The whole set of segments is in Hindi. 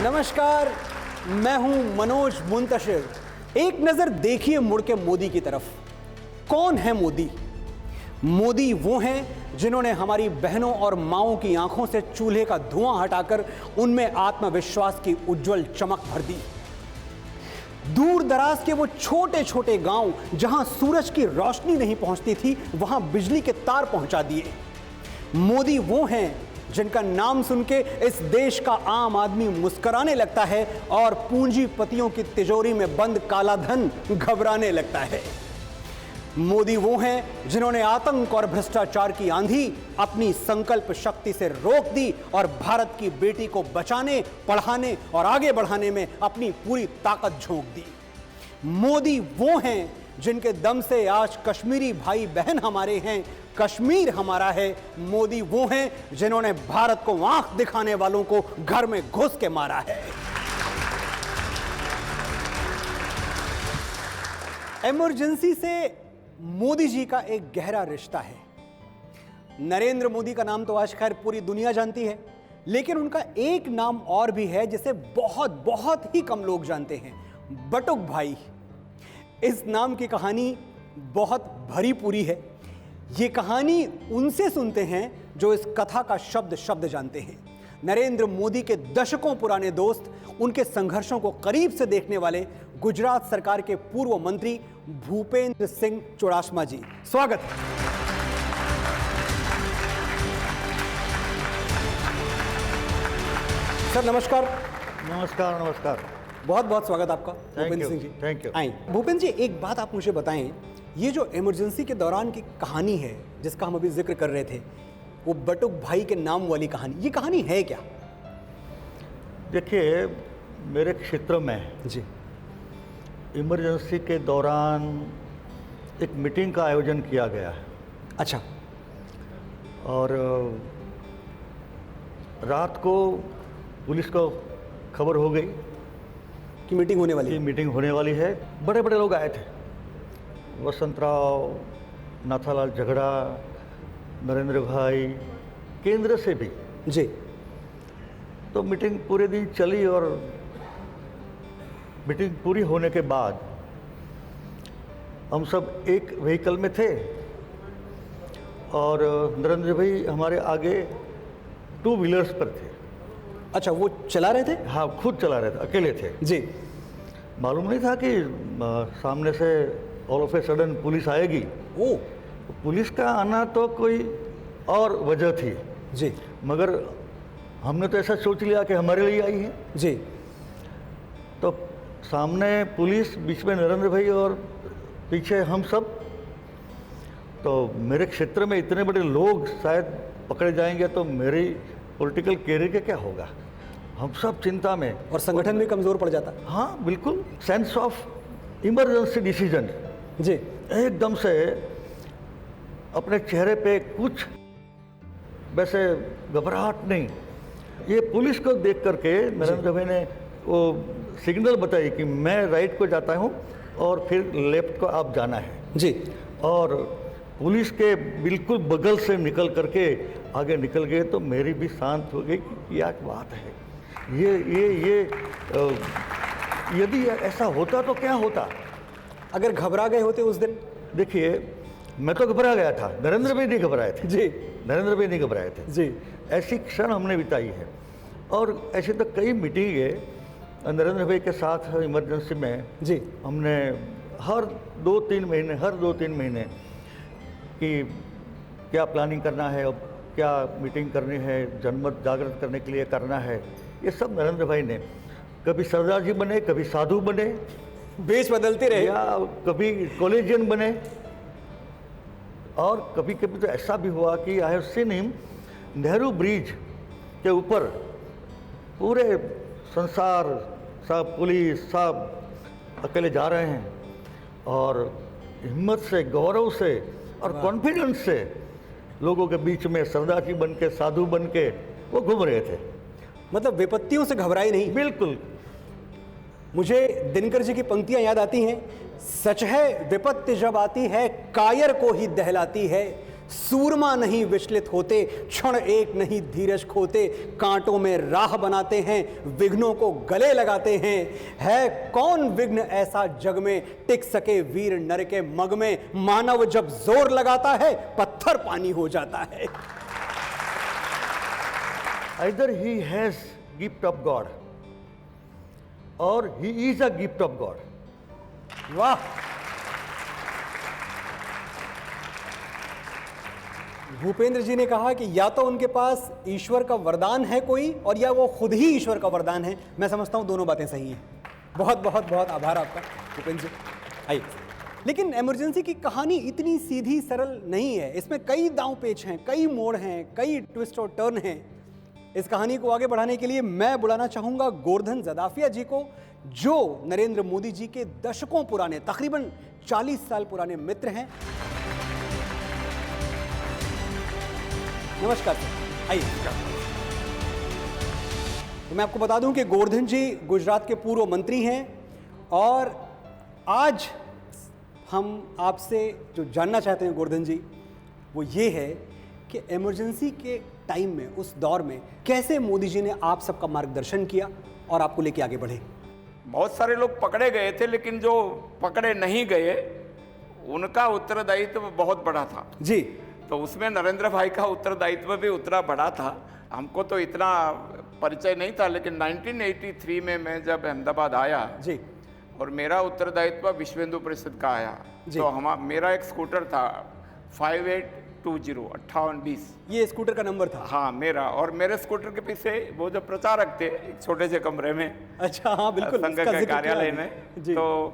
नमस्कार, मैं हूं मनोज मुंतशिर। एक नजर देखिए मुड़ के मोदी की तरफ। कौन है मोदी? मोदी वो हैं जिन्होंने हमारी बहनों और माओं की आंखों से चूल्हे का धुआं हटाकर उनमें आत्मविश्वास की उज्जवल चमक भर दी। दूर दराज के वो छोटे छोटे गांव जहां सूरज की रोशनी नहीं पहुंचती थी, वहां बिजली के तार पहुंचा दिए। मोदी वो हैं जिनका नाम सुन के इस देश का आम आदमी मुस्कुराने लगता है और पूंजीपतियों की तिजोरी में बंद काला धन घबराने लगता है। मोदी वो हैं जिन्होंने आतंक और भ्रष्टाचार की आंधी अपनी संकल्प शक्ति से रोक दी और भारत की बेटी को बचाने, पढ़ाने और आगे बढ़ाने में अपनी पूरी ताकत झोंक दी। मोदी वो हैं जिनके दम से आज कश्मीरी भाई बहन हमारे हैं, कश्मीर हमारा है। मोदी वो हैं जिन्होंने भारत को आंख दिखाने वालों को घर में घुस के मारा है। इमरजेंसी से मोदी जी का एक गहरा रिश्ता है। नरेंद्र मोदी का नाम तो आज खैर पूरी दुनिया जानती है, लेकिन उनका एक नाम और भी है जिसे बहुत बहुत ही कम लोग जानते हैं, बटुक भाई। इस नाम की कहानी बहुत भरी पूरी है। ये कहानी उनसे सुनते हैं जो इस कथा का शब्द शब्द जानते हैं। नरेंद्र मोदी के दशकों पुराने दोस्त, उनके संघर्षों को करीब से देखने वाले गुजरात सरकार के पूर्व मंत्री भूपेंद्र सिंह चुड़ासमा जी, स्वागत है। सर नमस्कार। नमस्कार नमस्कार। बहुत बहुत स्वागत आपका भूपेंद्र सिंह जी। Thank you. आइए भूपेंद्र जी, एक बात आप मुझे बताएं, ये जो इमरजेंसी के दौरान की कहानी है जिसका हम अभी जिक्र कर रहे थे, वो बटुक भाई के नाम वाली कहानी, ये कहानी है क्या? देखिए, मेरे क्षेत्र में जी इमरजेंसी के दौरान एक मीटिंग का आयोजन किया गया है। अच्छा। और रात को पुलिस को खबर हो गई कि मीटिंग होने वाली कि है। मीटिंग होने वाली है। बड़े बड़े लोग आए थे, वसंत राव, नाथालाल झगड़ा, नरेंद्र भाई, केंद्र से भी। जी। तो मीटिंग पूरे दिन चली और मीटिंग पूरी होने के बाद हम सब एक व्हीकल में थे और नरेंद्र भाई हमारे आगे 2 व्हीलर्स पर थे। अच्छा, वो चला रहे थे? हाँ, खुद चला रहे थे, अकेले थे। जी। मालूम नहीं था कि सामने से all of a sudden police आएगी। ओ। पुलिस का आना तो कोई और वजह थी जी। मगर हमने तो ऐसा सोच लिया कि हमारे लिए आई है। जी। तो सामने पुलिस, बीच में नरेंद्र भाई और पीछे हम सब। तो मेरे क्षेत्र में इतने बड़े लोग शायद पकड़े जाएंगे तो मेरी पॉलिटिकल कैरियर का क्या होगा, हम सब चिंता में। और संगठन भी कमजोर पड़ जाता। हाँ बिल्कुल, सेंस ऑफ इमरजेंसी डिसीजन। जी। एकदम से अपने चेहरे पे कुछ वैसे घबराहट नहीं। ये पुलिस को देख करके नरेंद्र भाई ने वो सिग्नल बताई कि मैं राइट को जाता हूँ और फिर लेफ्ट को आप जाना है। जी। और पुलिस के बिल्कुल बगल से निकल करके आगे निकल गए तो मेरी भी शांत हो गई कि क्या बात है। ये यदि ऐसा होता तो क्या होता? अगर घबरा गए होते उस दिन? देखिए, मैं तो घबरा गया था, नरेंद्र भाई नहीं घबराए थे। जी। नरेंद्र भाई नहीं घबराए थे। जी। ऐसी क्षण हमने बिताई है और ऐसे तो कई मीटिंगें नरेंद्र भाई के साथ इमरजेंसी में। जी। हमने हर 2-3 महीने कि क्या प्लानिंग करना है, अब क्या मीटिंग करनी है, जनमत जागृत करने के लिए करना है, ये सब नरेंद्र भाई ने। कभी सरदार जी बने, कभी साधु बने, बेच बदलते रहे, या कभी कॉलेजियन बने। और कभी कभी तो ऐसा भी हुआ कि I have seen him Nehru bridge के ऊपर, पूरे संसार सब, पुलिस सब अकेले जा रहे हैं और हिम्मत से, गौरव से और कॉन्फिडेंस से लोगों के बीच में सरदार जी बन के, साधु बन के वो घूम रहे थे। मतलब विपत्तियों से घबराए नहीं। बिल्कुल। मुझे दिनकर जी की पंक्तियां याद आती हैं, सच है विपत्ति जब आती है कायर को ही दहलाती है, सूरमा नहीं विचलित होते, क्षण एक नहीं धीरज खोते, कांटों में राह बनाते हैं, विघ्नों को गले लगाते हैं। है कौन विघ्न ऐसा जग में, टिक सके वीर नर के मग में, मानव जब जोर लगाता है पत्थर पानी हो जाता है। Either he has gift of God or he is a gift of God. वाह, भूपेंद्र जी ने कहा कि या तो उनके पास ईश्वर का वरदान है कोई, और या वो खुद ही ईश्वर का वरदान है। मैं समझता हूं दोनों बातें सही हैं। बहुत बहुत बहुत आभार आपका भूपेंद्र जी। आइए, लेकिन इमरजेंसी की कहानी इतनी सीधी सरल नहीं है। इसमें कई दांव पेच हैं, कई मोड़ हैं, कई ट्विस्ट और टर्न हैं। इस कहानी को आगे बढ़ाने के लिए मैं बुलाना चाहूंगा गोवर्धन जदाफिया जी को, जो नरेंद्र मोदी जी के दशकों पुराने, तकरीबन 40 साल पुराने मित्र हैं। नमस्कार सर, आइए। तो मैं आपको बता दूं कि गोवर्धन जी गुजरात के पूर्व मंत्री हैं, और आज हम आपसे जो जानना चाहते हैं गोवर्धन जी, वो ये है कि इमरजेंसी के टाइम में, उस दौर में कैसे मोदी जी ने आप सबका मार्गदर्शन किया और आपको लेके आगे बढ़े। बहुत सारे लोग पकड़े गए थे, लेकिन जो पकड़े नहीं गए उनका उत्तरदायित्व बहुत बड़ा था जी। तो उसमें नरेंद्र भाई का उत्तरदायित्व भी उतना बड़ा था। हमको तो इतना परिचय नहीं था, लेकिन 1983 में मैं जब अहमदाबाद आया जी, और मेरा उत्तरदायित्व विश्व हिंदू परिषद का आया, तो मेरा एक स्कूटर था 5820 ये स्कूटर का नंबर था। हाँ मेरा, और मेरे स्कूटर के पीछे वो जो प्रचारक थे एक छोटे से कमरे में, अच्छा हाँ बिल्कुल, संघ के कार्यालय में, तो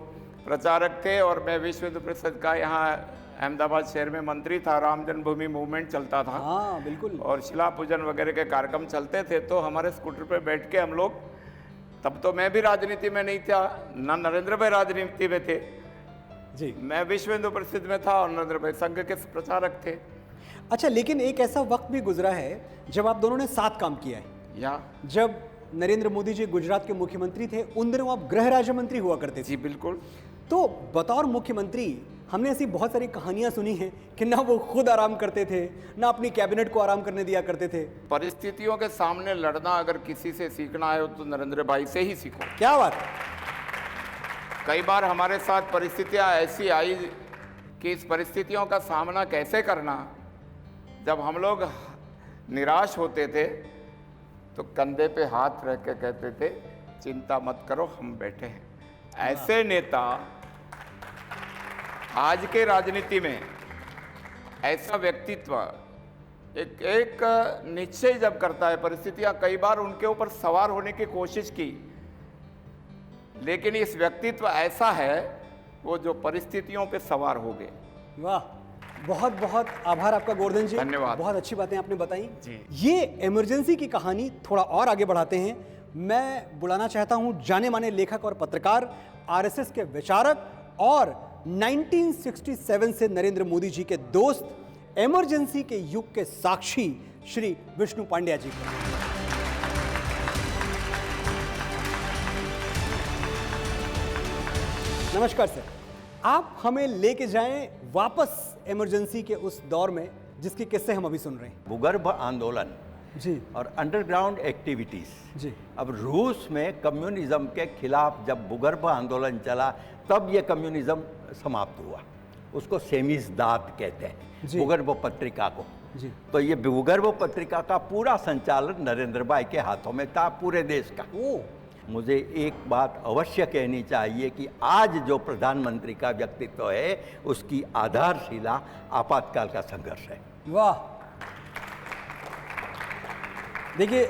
प्रचारक थे, और मैं विश्व हिंदू परिषद का यहाँ अहमदाबाद शहर में मंत्री था। राम जन्मभूमि मूवमेंट चलता था, हाँ बिल्कुल, और शिला पूजन वगैरह के कार्यक्रम चलते थे। तो हमारे स्कूटर पे बैठ के हम लोग, तब तो मैं भी राजनीति में नहीं था, ना नरेंद्र भाई राजनीति में थे जी, मैं विश्व हिंदू परिषद में था, और नरेंद्र भाई संघ के प्रचारक थे। अच्छा, लेकिन एक ऐसा वक्त भी गुजरा है जब आप दोनों ने साथ काम किया है। या जब नरेंद्र मोदी जी गुजरात के मुख्यमंत्री थे, उन दिनों आप गृह राज्य मंत्री हुआ करते थे। जी बिल्कुल। तो बतौर मुख्यमंत्री हमने ऐसी बहुत सारी कहानियां सुनी हैं कि ना वो खुद आराम करते थे, ना अपनी कैबिनेट को आराम करने दिया करते थे। परिस्थितियों के सामने लड़ना अगर किसी से सीखना है तो नरेंद्र भाई से ही सीखो। क्या बात। कई बार हमारे साथ परिस्थितियां ऐसी आई कि इस परिस्थितियों का सामना कैसे करना, जब हम लोग निराश होते थे तो कंधे पे हाथ रख के कहते थे चिंता मत करो हम बैठे हैं। ऐसे नेता आज के राजनीति में, ऐसा व्यक्तित्व एक निश्चय जब करता है, परिस्थितियां कई बार उनके ऊपर सवार होने की कोशिश की, लेकिन इस व्यक्तित्व ऐसा है वो जो परिस्थितियों पे सवार हो गए। वाह, बहुत बहुत आभार आपका गोवर्धन जी, धन्यवाद। बहुत अच्छी बातें आपने बताई जी। ये इमरजेंसी की कहानी थोड़ा और आगे बढ़ाते हैं। मैं बुलाना चाहता हूं जाने माने लेखक और पत्रकार, आरएसएस के विचारक और 1967 से नरेंद्र मोदी जी के दोस्त, इमरजेंसी के युग के साक्षी श्री विष्णु पांड्या जी को। नमस्कार सर, आप हमें लेके जाएं वापस इमरजेंसी के उस दौर में जिसके किस्से हम अभी सुन रहे हैं। भूगर्भ आंदोलन जी और अंडरग्राउंड एक्टिविटीज। जी। अब रूस में कम्युनिज्म के खिलाफ जब भूगर्भ आंदोलन चला तब ये कम्युनिज्म समाप्त हुआ। उसको सेमिज़दाद कहते हैं, जी। भूगर्भ पत्रिका को। जी। तो ये भूगर्भ पत्रिका का पूरा संचालन नरेंद्र भाई के हाथों में था, पूरे देश का। ओ, मुझे एक बात अवश्य कहनी चाहिए कि आज जो प्रधानमंत्री का व्यक्तित्व है उसकी आधारशिला आपातकाल का संघर्ष है। वाह। देखिए,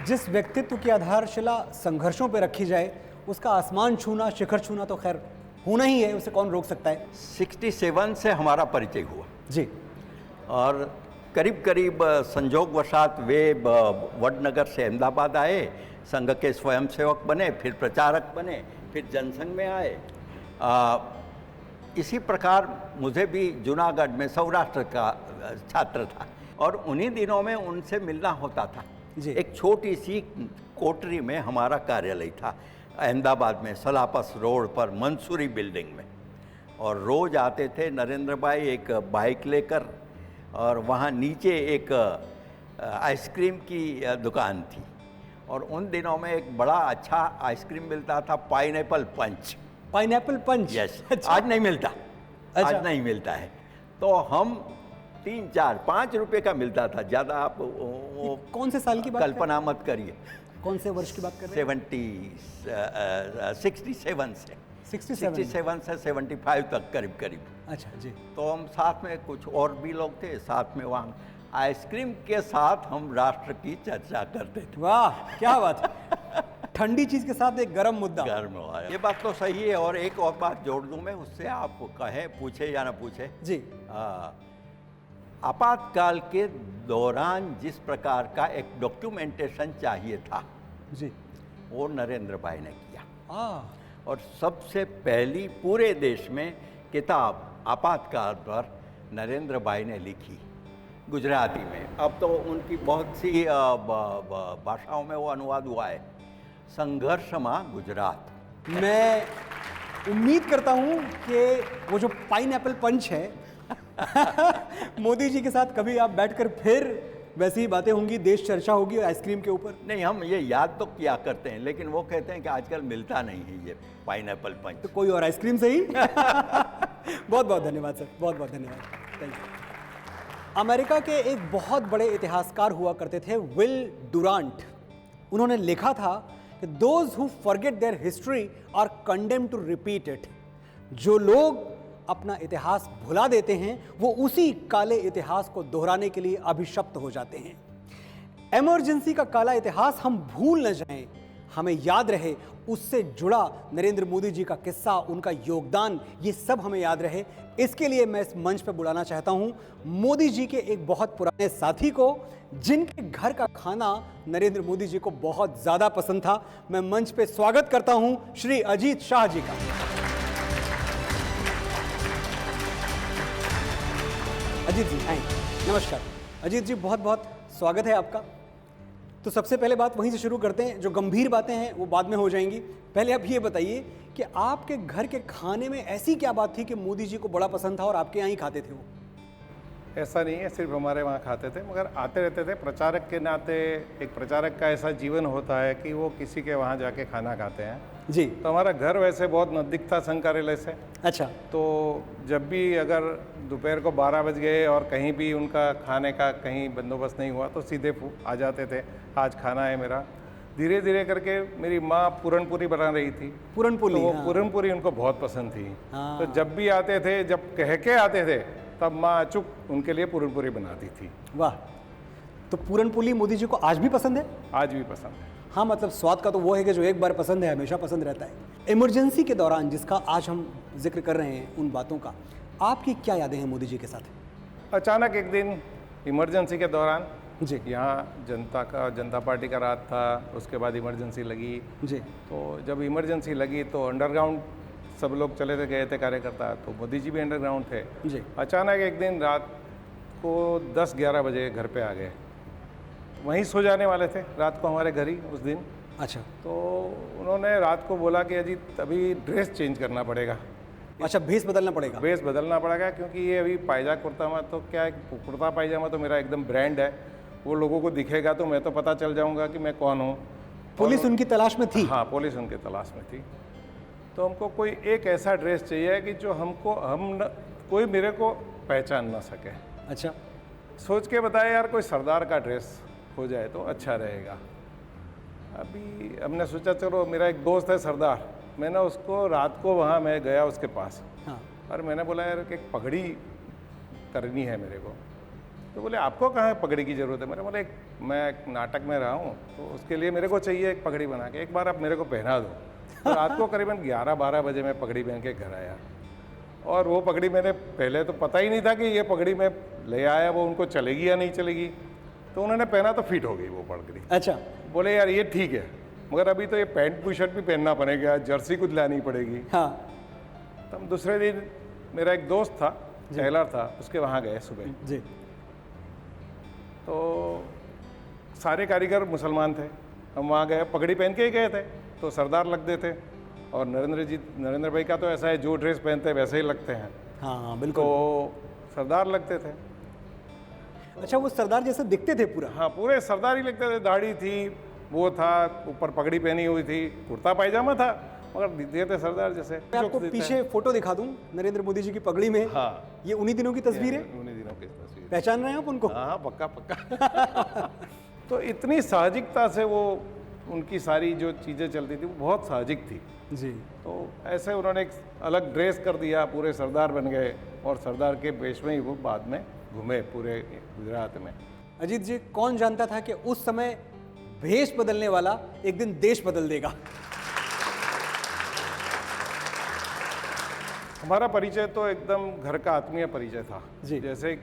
जिस व्यक्तित्व की आधारशिला संघर्षों पर रखी जाए उसका आसमान छूना, शिखर छूना तो खैर होना ही है, उसे कौन रोक सकता है। 67 से हमारा परिचय हुआ जी। और करीब करीब संजोगवशात वे वडनगर से अहमदाबाद आए, संघ के स्वयंसेवक बने, फिर प्रचारक बने, फिर जनसंघ में आए। इसी प्रकार मुझे भी जूनागढ़ में सौराष्ट्र का छात्र था और उन्हीं दिनों में उनसे मिलना होता था। जी। एक छोटी सी कोठरी में हमारा कार्यालय था अहमदाबाद में, सलापस रोड पर मंसूरी बिल्डिंग में। और रोज़ आते थे नरेंद्र भाई एक बाइक लेकर और वहाँ नीचे एक आइसक्रीम की दुकान थी, और उन दिनों में एक बड़ा अच्छा आइसक्रीम मिलता था, पाइनएप्पल पंच। पाइनएप्पल पंच? यस। अच्छा। आज नहीं मिलता। अच्छा। आज नहीं मिलता है। तो हम 3, 4, 5 रुपए का मिलता था, ज़्यादा आप वो कौन से साल की बात कर रहे कल्पना मत करिए। हैं? कौन से वर्ष की बात कर रहे हैं? 67 से 67 से 75 तक करीब करीब। अच्छा जी। तो हम साथ में कुछ और भी लोग थे, साथ में वहाँ आइसक्रीम के साथ हम राष्ट्र की चर्चा करते थे। वाह, क्या बात है। ठंडी चीज के साथ एक गरम मुद्दा। गर्म हुआ। ये बात तो सही है, और एक और बात जोड़ दूं मैं, उससे आप कहें, पूछे या ना पूछे जी। आपातकाल के दौरान जिस प्रकार का एक डॉक्यूमेंटेशन चाहिए था, जी। वो नरेंद्र भाई ने किया। आ और सबसे पहली पूरे देश में किताब आपातकाल पर नरेंद्र भाई ने लिखी, गुजराती में। अब तो उनकी बहुत सी भाषाओं में वो अनुवाद हुआ है, संघर्षमा गुजरात। मैं उम्मीद करता हूं कि वो जो पाइनएप्पल पंच है मोदी जी के साथ कभी आप बैठकर फिर वैसी ही बातें होंगी, देश चर्चा होगी आइसक्रीम के ऊपर। नहीं, हम ये याद तो किया करते हैं, लेकिन वो कहते हैं कि आजकल मिलता नहीं है ये पाइनएप्पल पंच। तो कोई और आइसक्रीम सही। बहुत बहुत धन्यवाद सर, बहुत बहुत धन्यवाद, थैंक यू। अमेरिका के एक बहुत बड़े इतिहासकार हुआ करते थे, विल डुरांट। उन्होंने लिखा था कि those who forget their history are condemned to repeat it. जो लोग अपना इतिहास भुला देते हैं वो उसी काले इतिहास को दोहराने के लिए अभिशप्त हो जाते हैं। इमरजेंसी का काला इतिहास हम भूल न जाएं, हमें याद रहे, उससे जुड़ा नरेंद्र मोदी जी का किस्सा, उनका योगदान, ये सब हमें याद रहे। इसके लिए मैं इस मंच पर बुलाना चाहता हूं मोदी जी के एक बहुत पुराने साथी को, जिनके घर का खाना नरेंद्र मोदी जी को बहुत ज्यादा पसंद था। मैं मंच पे स्वागत करता हूं श्री अजीत शाह जी का। अजीत जी आए, नमस्कार। अजीत जी, बहुत बहुत स्वागत है आपका। तो सबसे पहले बात वहीं से शुरू करते हैं, जो गंभीर बातें हैं वो बाद में हो जाएंगी। पहले आप ये बताइए कि आपके घर के खाने में ऐसी क्या बात थी कि मोदी जी को बड़ा पसंद था और आपके यहाँ ही खाते थे वो? ऐसा नहीं है, सिर्फ हमारे वहाँ खाते थे, मगर आते रहते थे। प्रचारक के नाते एक प्रचारक का ऐसा जीवन होता है कि वो किसी के वहाँ जाके खाना खाते हैं जी। तो हमारा घर वैसे बहुत नज़दीक था संघ कार्यालय से। अच्छा। तो जब भी अगर दोपहर को 12 बज गए और कहीं भी उनका खाने का कहीं बंदोबस्त नहीं हुआ तो सीधे आ जाते थे, आज खाना है मेरा। धीरे धीरे करके मेरी माँ पूरनपूरी बना रही थी, पूरनपूरी, तो वो हाँ। पूरनपूरी उनको बहुत पसंद थी। हाँ। तो जब भी आते थे, जब कह के आते थे, तब माँ अचूक उनके लिए पूरनपूरी बनाती थी। वाह। तो पूरनपूरी मोदी जी को आज भी पसंद है? आज भी पसंद है। हाँ, मतलब स्वाद का तो वो है कि जो एक बार पसंद है हमेशा पसंद रहता है। इमरजेंसी के दौरान जिसका आज हम जिक्र कर रहे हैं, उन बातों का, आपकी क्या यादें हैं मोदी जी के साथ? अचानक एक दिन इमरजेंसी के दौरान जी। यहाँ जनता पार्टी का राज था, उसके बाद इमरजेंसी लगी जी। तो जब इमरजेंसी लगी तो अंडरग्राउंड सब लोग चले थे, गए थे कार्यकर्ता, तो मोदी जी भी अंडरग्राउंड थे। जी। अचानक एक दिन रात को 10-11 बजे घर पे आ गए। वहीं सो जाने वाले थे रात को हमारे घर ही उस दिन। अच्छा। तो उन्होंने रात को बोला कि अजीत अभी ड्रेस चेंज करना पड़ेगा। अच्छा, भेस बदलना पड़ेगा। भेस बदलना पड़ेगा क्योंकि ये अभी कुर्ता तो क्या है, कुर्ता पायजामा तो मेरा एकदम ब्रांड है, वो लोगों को दिखेगा तो मैं तो पता चल जाऊंगा कि मैं कौन हूँ। पुलिस उनकी तलाश में थी? हाँ, पुलिस उनके तलाश में थी। तो हमको कोई एक ऐसा ड्रेस चाहिए कि जो कोई मेरे को पहचान ना सके। अच्छा। सोच के बताया यार कोई सरदार का ड्रेस हो जाए तो अच्छा रहेगा। अभी हमने सोचा चलो, मेरा एक दोस्त है सरदार, मैंने उसको रात को वहाँ मैं गया उसके पास। हाँ। और मैंने बोला यार कि एक पगड़ी करनी है मेरे को। तो बोले आपको कहाँ पगड़ी की ज़रूरत है? मैंने बोला मैं एक नाटक में रहा हूँ तो उसके लिए मेरे को चाहिए एक पगड़ी बना के, एक बार आप मेरे को पहना दो। तो रात को करीबन 11-12 बजे मैं पगड़ी पहन के घर आया। और वो पगड़ी मैंने पहले तो पता ही नहीं था कि ये पगड़ी मैं ले आया वो उनको चलेगी या नहीं चलेगी। तो उन्होंने पहना तो फिट हो गई वो पगड़ी। अच्छा। बोले यार ये ठीक है, मगर अभी तो ये पैंट टी शर्ट भी पहनना पड़ेगा, जर्सी कुछ लानी पड़ेगी। हाँ। तब दूसरे दिन मेरा एक दोस्त था, टेलर था, उसके वहाँ गए सुबह। जी। तो सारे कारीगर मुसलमान थे, हम वहाँ गए, पगड़ी पहन के ही गए थे तो सरदार लगते थे। और नरेंद्र भाई का तो ऐसा है, जो ड्रेस पहनते हैं वैसे ही लगते हैं। हाँ बिल्कुल। तो सरदार लगते थे। अच्छा, वो सरदार जैसे दिखते थे पूरा? हाँ, पूरे सरदार ही लगते थे। दाढ़ी थी, वो था, ऊपर पगड़ी पहनी हुई थी, कुर्ता पायजामा था, मगर दिखते थे सरदार जैसे। मैं आपको पीछे फोटो दिखा दूं नरेंद्र मोदी जी की पगड़ी में। हाँ, ये उन्हीं दिनों की तस्वीर है? उन्हीं दिनों की तस्वीर। पहचान रहे हैं आप उनको? हाँ, पक्का पक्का। तो इतनी साहजिकता से वो, उनकी सारी जो चीज़ें चलती थी वो बहुत साहजिक थी जी। तो ऐसे उन्होंने एक अलग ड्रेस कर दिया, पूरे सरदार बन गए और सरदार के वेश में ही वो बाद में घूमे पूरे गुजरात में। अजीत जी, कौन जानता था कि उस समय भेष बदलने वाला एक दिन देश बदल देगा? हमारा परिचय तो एकदम घर का आत्मीय परिचय था जी। जैसे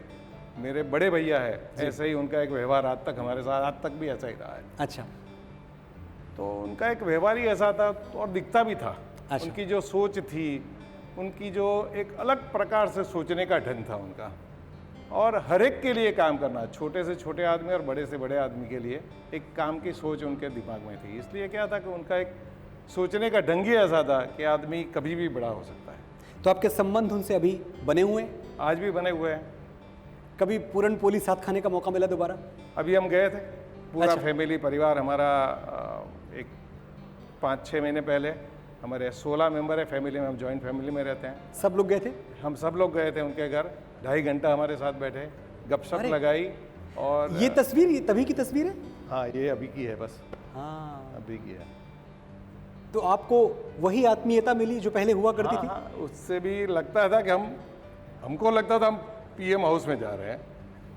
मेरे बड़े भैया है ऐसे ही उनका एक व्यवहार आज तक हमारे साथ, आज तक भी ऐसा ही रहा है। अच्छा। तो उनका एक व्यवहार ही ऐसा था और दिखता भी था। अच्छा। उनकी जो सोच थी, उनकी जो एक अलग प्रकार से सोचने का ढंग था उनका, और हर एक के लिए काम करना, छोटे से छोटे आदमी और बड़े से बड़े आदमी के लिए एक काम की सोच उनके दिमाग में थी। इसलिए क्या था कि उनका एक सोचने का ढंग ही ऐसा था कि आदमी कभी भी बड़ा हो सकता है। तो आपके संबंध उनसे अभी बने हुए हैं? आज भी बने हुए हैं। कभी पूरन पोली साथ खाने का मौका मिला दोबारा? अभी हम गए थे पूरा अच्छा। फैमिली परिवार हमारा, एक 5-6 महीने पहले। हमारे 16 मेंबर है फैमिली में, हम जॉइंट फैमिली में रहते हैं। सब लोग गए थे? हम सब लोग गए थे उनके घर, 2.5 घंटा हमारे साथ बैठे, गपशप अरे! लगाई। और ये तस्वीर, ये तभी की तस्वीर है? हाँ, ये अभी की है, बस हाँ। अभी की है। तो आपको वही आत्मीयता मिली जो पहले हुआ करती थी? हाँ, उससे भी लगता था कि हमको लगता था हम पीएम हाउस में जा रहे हैं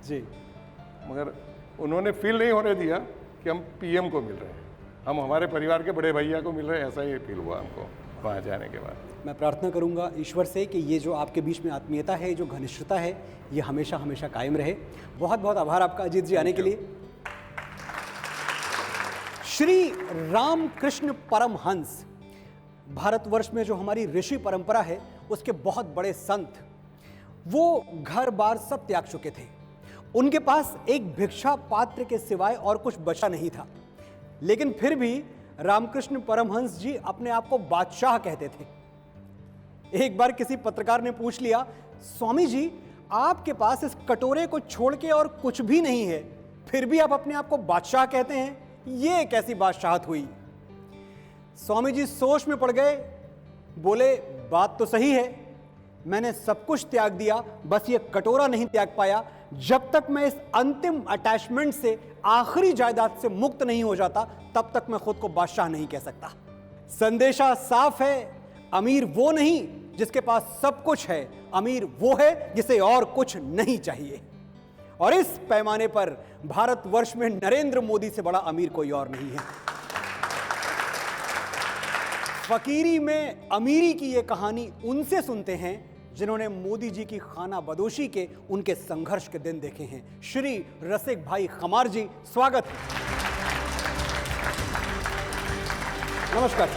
जी। मगर उन्होंने फील नहीं होने दिया कि हम पीएम को मिल रहे हैं, हम हमारे परिवार के बड़े भैया को मिल रहे हैं। ऐसा ही फील हुआ हमको वहाँ जाने के बाद। मैं प्रार्थना करूंगा ईश्वर से कि ये जो आपके बीच में आत्मीयता है, जो घनिष्ठता है, ये हमेशा हमेशा कायम रहे। बहुत बहुत आभार आपका अजीत जी आने के लिए। श्री रामकृष्ण परमहंस, भारतवर्ष में जो हमारी ऋषि परंपरा है उसके बहुत बड़े संत, वो घर बार सब त्याग चुके थे। उनके पास एक भिक्षा पात्र के सिवाय और कुछ बचा नहीं था, लेकिन फिर भी रामकृष्ण परमहंस जी अपने आप को बादशाह कहते थे। एक बार किसी पत्रकार ने पूछ लिया, स्वामी जी आपके पास इस कटोरे को छोड़ के और कुछ भी नहीं है, फिर भी आप अपने आप को बादशाह कहते हैं, ये कैसी बादशाहत हुई? स्वामी जी सोच में पड़ गए, बोले बात तो सही है, मैंने सब कुछ त्याग दिया, बस ये कटोरा नहीं त्याग पाया। जब तक मैं इस अंतिम अटैचमेंट से, आखिरी जायदाद से मुक्त नहीं हो जाता, तब तक मैं खुद को बादशाह नहीं कह सकता। संदेशा साफ है, अमीर वो नहीं जिसके पास सब कुछ है, अमीर वो है जिसे और कुछ नहीं चाहिए। और इस पैमाने पर भारतवर्ष में नरेंद्र मोदी से बड़ा अमीर कोई और नहीं है। फकीरी में अमीरी की ये कहानी उनसे सुनते हैं जिन्होंने मोदी जी की खाना बदोशी के, उनके संघर्ष के दिन देखे हैं। श्री रसिक भाई खमार जी, स्वागत है। नमस्कार।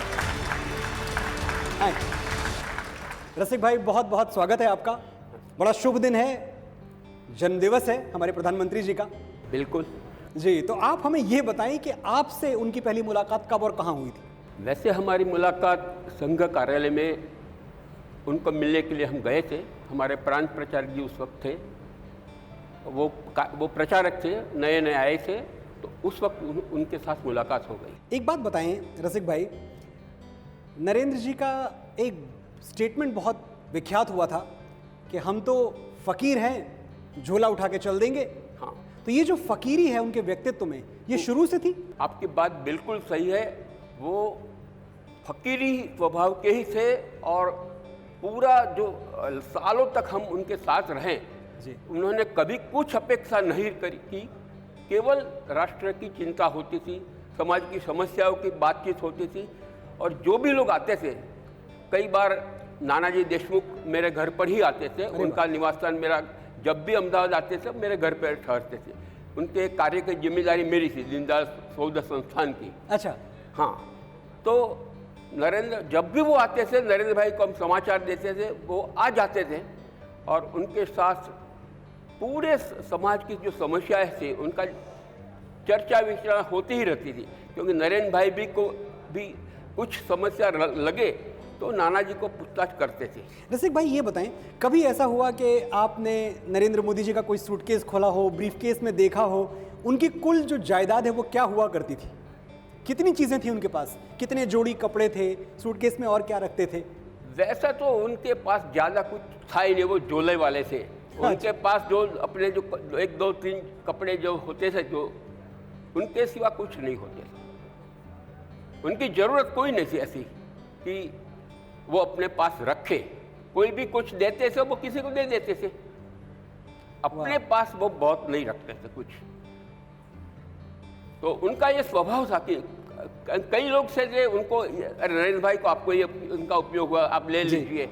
रसिक भाई, बहुत बहुत स्वागत है आपका। बड़ा शुभ दिन है, जन्मदिवस है हमारे प्रधानमंत्री जी का। बिल्कुल जी, तो आप हमें यह बताएं कि आपसे उनकी पहली मुलाकात कब और कहां हुई थी? वैसे हमारी मुलाकात संघ कार्यालय में उनको मिलने के लिए हम गए थे। हमारे प्रांत प्रचारक जी उस वक्त थे, वो प्रचारक थे, नए नए आए थे, तो उस वक्त उनके साथ मुलाकात हो गई। एक बात बताएं रसिक भाई, नरेंद्र जी का एक स्टेटमेंट बहुत विख्यात हुआ था कि हम तो फकीर हैं, झोला उठा के चल देंगे। हाँ, तो ये जो फकीरी है उनके व्यक्तित्व में, ये शुरू से थी? आपकी बात बिल्कुल सही है। वो फकीरी स्वभाव के ही थे और पूरा जो सालों तक हम उनके साथ रहे जी। उन्होंने कभी कुछ अपेक्षा नहीं की, केवल राष्ट्र की चिंता होती थी, समाज की समस्याओं की बातचीत होती थी। और जो भी लोग आते थे, कई बार नानाजी देशमुख मेरे घर पर ही आते थे, उनका निवास स्थान मेरा, जब भी अहमदाबाद आते थे मेरे घर पर ठहरते थे। उनके कार्य की जिम्मेदारी मेरी थी, दीनदयाल सौदा संस्थान की। अच्छा। हाँ, तो नरेंद्र, जब भी वो आते थे, नरेंद्र भाई को हम समाचार देते थे, वो आ जाते थे और उनके साथ पूरे समाज की जो समस्याएं थी उनका चर्चा विचार होती ही रहती थी। क्योंकि नरेंद्र भाई भी को भी कुछ समस्या लगे तो नाना जी को पूछताछ करते थे। रसिक भाई ये बताएं, कभी ऐसा हुआ कि आपने नरेंद्र मोदी जी का कोई सूटकेस खोला हो, ब्रीफकेस में देखा हो, उनकी कुल जो जायदाद है वो क्या हुआ करती थी? कितनी चीज़ें थी उनके पास? कितने जोड़ी कपड़े थे? सूटकेस में और क्या रखते थे? वैसा तो उनके पास ज़्यादा कुछ था ही नहीं, वो जोले वाले थे। उनके पास जो अपने जो 1 2 3 कपड़े जो होते थे, जो उनके सिवा कुछ नहीं होते थे। उनकी ज़रूरत कोई नहीं थी ऐसी कि वो अपने पास रखे। कोई भी कुछ देते थे वो किसी को दे देते थे, अपने पास वो बहुत नहीं रखते थे कुछ। तो उनका ये स्वभाव था कि कई लोग से जे उनको, नरेंद्र भाई को आपको ये उनका उपयोग हुआ, आप ले लीजिए।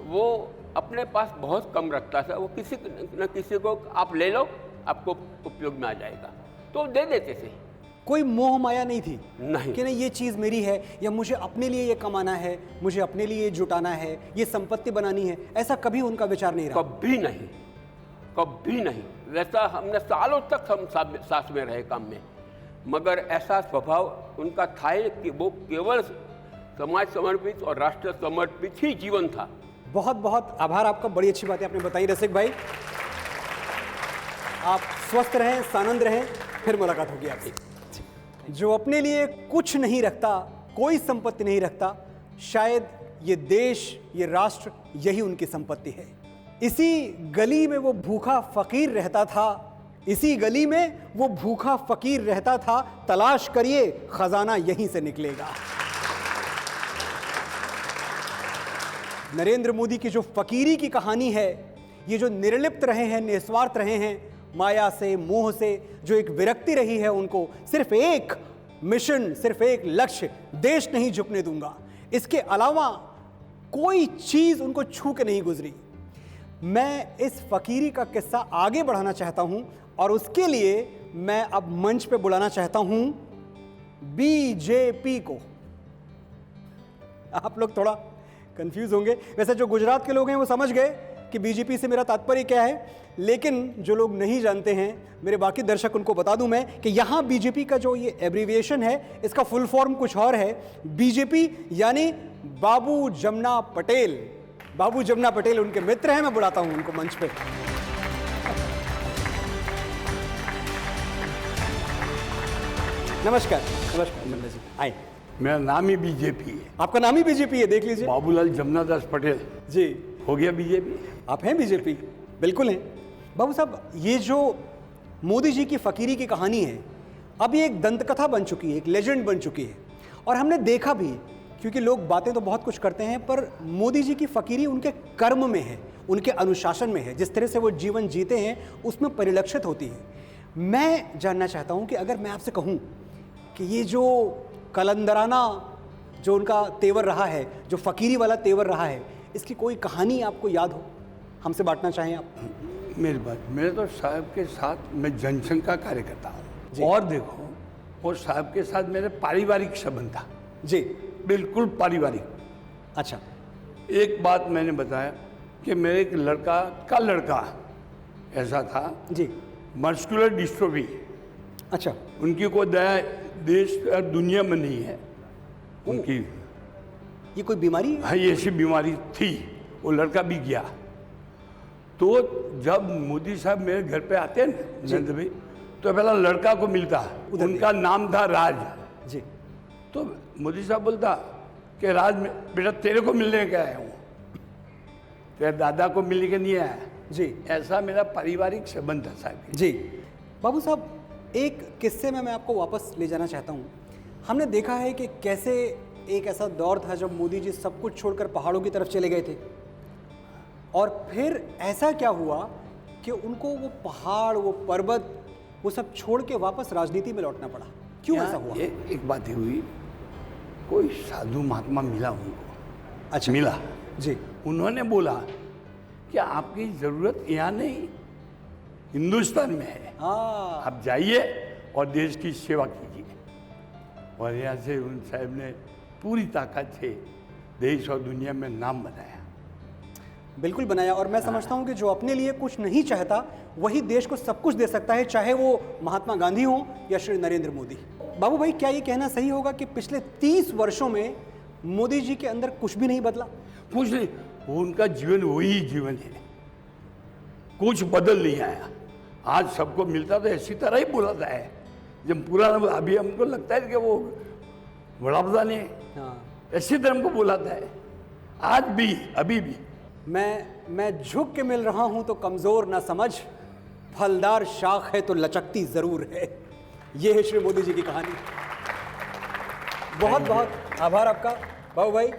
वो अपने पास बहुत कम रखता था, वो किसी न किसी को आप ले लो, आपको उपयोग में आ जाएगा, तो दे देते थे। कोई मोह माया नहीं थी नहीं कि नहीं ये चीज़ मेरी है, या मुझे अपने लिए ये कमाना है, मुझे अपने लिए ये जुटाना है, ये संपत्ति बनानी है, ऐसा कभी उनका विचार नहीं रहा? कभी नहीं, कभी नहीं। वैसा हमने सालों तक हम साथ में रहे काम में, मगर ऐसा स्वभाव उनका था कि वो केवल समाज समर्पित और राष्ट्र समर्पित ही जीवन था। बहुत बहुत आभार आपका, बड़ी अच्छी बातें आपने बताई रसिक भाई। आप स्वस्थ रहें, सानंद रहें, फिर मुलाकात होगी आपसे। जो अपने लिए कुछ नहीं रखता, कोई संपत्ति नहीं रखता, शायद ये देश, ये राष्ट्र, यही उनकी संपत्ति है। इसी गली में वो भूखा फकीर रहता था, इसी गली में वो भूखा फकीर रहता था, तलाश करिए खजाना यहीं से निकलेगा। नरेंद्र मोदी की जो फकीरी की कहानी है, ये जो निर्लिप्त रहे हैं, निस्वार्थ रहे हैं, माया से, मोह से जो एक विरक्ति रही है उनको, सिर्फ एक मिशन, सिर्फ एक लक्ष्य, देश नहीं झुकने दूंगा, इसके अलावा कोई चीज उनको छू के नहीं गुजरी। मैं इस फकीरी का किस्सा आगे बढ़ाना चाहता हूं और उसके लिए मैं अब मंच पे बुलाना चाहता हूं बीजेपी को। आप लोग थोड़ा कंफ्यूज होंगे, वैसे जो गुजरात के लोग हैं वो समझ गए कि बीजेपी से मेरा तात्पर्य क्या है, लेकिन जो लोग नहीं जानते हैं, मेरे बाकी दर्शक, उनको बता दूं मैं कि यहाँ बीजेपी का जो ये एब्रीविएशन है, इसका फुल फॉर्म कुछ और है। बीजेपी यानी बाबू जमुना पटेल। बाबू जमुना पटेल उनके मित्र हैं, मैं बुलाता हूं उनको मंच पे। नमस्कार। नमस्कार मंडल जी, आए। मेरा नाम ही बीजेपी है। आपका नाम ही बीजेपी है, देख लीजिए। बाबूलाल जमुनादास पटेल जी, हो गया बीजेपी। आप हैं बीजेपी? बिल्कुल हैं। बाबू साहब, ये जो मोदी जी की फकीरी की कहानी है, अब ये एक दंतकथा बन चुकी है, एक लेजेंड बन चुकी है, और हमने देखा भी, क्योंकि लोग बातें तो बहुत कुछ करते हैं, पर मोदी जी की फकीरी उनके कर्म में है, उनके अनुशासन में है, जिस तरह से वो जीवन जीते हैं उसमें परिलक्षित होती है। मैं जानना चाहता हूं कि अगर मैं आपसे कहूं कि ये जो कलंदराना जो उनका तेवर रहा है, जो फकीरी वाला तेवर रहा है, इसकी कोई कहानी आपको याद हो, हमसे बांटना चाहें आप? मेरी बात, मेरे तो साहब के साथ मैं जनसंघ का कार्य करता हूँ, और देखो वो साहब के साथ मेरे पारिवारिक संबंध था जी। बिल्कुल पारिवारिक। अच्छा। एक बात मैंने बताया कि मेरे एक लड़का ऐसा था जी। Muscular dystrophy. अच्छा। उनकी कोई दया देश और दुनिया में नहीं है उनकी। ये कोई बीमारी है? हाँ, ये ऐसी बीमारी थी, वो लड़का भी गया। तो जब मोदी साहब मेरे घर पे आते हैं नरेंद्र भाई, तो पहला लड़का को मिलता, उनका नाम था राज जी। तो मोदी साहब बोलता कि राज बेटा तेरे को मिलने के आया हूँ, तेरे दादा को मिलने के नहीं आया जी। ऐसा मेरा पारिवारिक संबंध था साहब जी। बाबू साहब, एक किस्से में मैं आपको वापस ले जाना चाहता हूँ। हमने देखा है कि कैसे एक ऐसा दौर था जब मोदी जी सब कुछ छोड़कर पहाड़ों की तरफ चले गए थे, और फिर ऐसा क्या हुआ कि उनको वो पहाड़, वो पर्वत, वो सब छोड़ के वापस राजनीति में लौटना पड़ा? क्यों ऐसा हुआ? एक बात ही हुई, कोई साधु महात्मा मिला उनको। अच्छा। मिला जी। उन्होंने बोला कि आपकी ज़रूरत यहाँ नहीं, हिंदुस्तान में है, हाँ। आप जाइए और देश की सेवा कीजिए। और यहाँ से उन साहब ने पूरी ताकत से देश और दुनिया में नाम बनाया। बिल्कुल बनाया, और मैं समझता हूँ कि जो अपने लिए कुछ नहीं चाहता वही देश को सब कुछ दे सकता है, चाहे वो महात्मा गांधी हो या श्री नरेंद्र मोदी। बाबू भाई, क्या ये कहना सही होगा कि पिछले 30 वर्षों में मोदी जी के अंदर कुछ भी नहीं बदला? कुछ नहीं, वो उनका जीवन वही जीवन है, कुछ बदल नहीं आया। आज सबको मिलता तो ऐसी तरह ही बुलाता है जब पुराना, अभी हमको लगता है कि वो बड़ा प्रधान है, ऐसी तरह हमको बुलाता है आज भी, अभी भी। मैं झुक के मिल रहा हूं तो कमजोर ना समझ, फलदार शाख है तो लचकती जरूर है। ये है श्री मोदी जी की कहानी। बहुत बहुत आभार आपका बाबू भाई,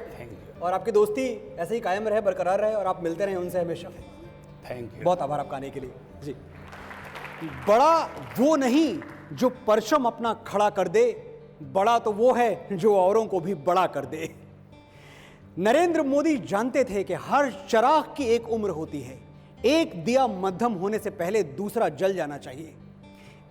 और आपकी दोस्ती ऐसे ही कायम रहे, बरकरार रहे, और आप मिलते रहें उनसे हमेशा। Thank you. बहुत आभार आपका आने के लिए जी। बड़ा वो नहीं जो परचम अपना खड़ा कर दे, बड़ा तो वो है जो औरों को भी बड़ा कर दे। नरेंद्र मोदी जानते थे कि हर चराग की एक उम्र होती है, एक दिया मध्यम होने से पहले दूसरा जल जाना चाहिए।